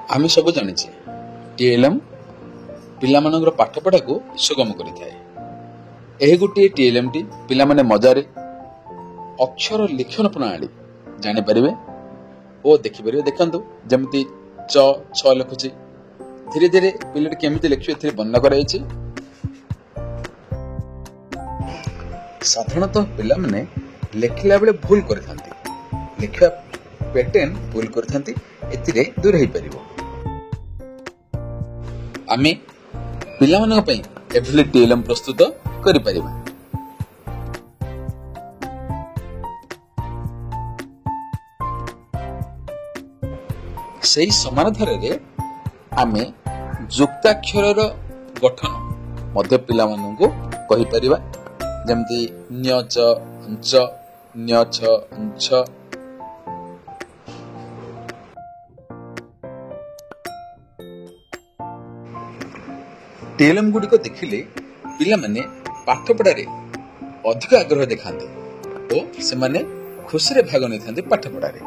आमे सब जाने टीएलएम पिलामानंगर पाठपढ़ा को सुगम करिଥାଏ। एही गोटे टीएलएम टी पिला माने मजारे अक्षर लिखन प्रणाली जानि परिबे ओ देखि परिबे। देखंतु जेमति च छ लिखुची धीरे धीरे पिलट केमिति लिखियो एथि वर्णन कराइछि। साधारणतः पिला माने लेखिला बेले भूल करथांती, लिखा पैटर्न भूल करथांती, एथिरे दूर हेई परिबो। आमे पिला मानक पई एभली टीएलएम प्रस्तुत करि परिबा। सेही समान धारे आमे जुक्ताक्षर गठन मध्य पिला मानकु कहि परिबा। जेमति न्य च अंच न्य छ अंच। टीएलएम गुडी को देखिले पिला माने पाठ पढ़ारे अधिक आग्रह देखाते और से माने खुशी रे भाग नै थांते पाठ पढ़ारे।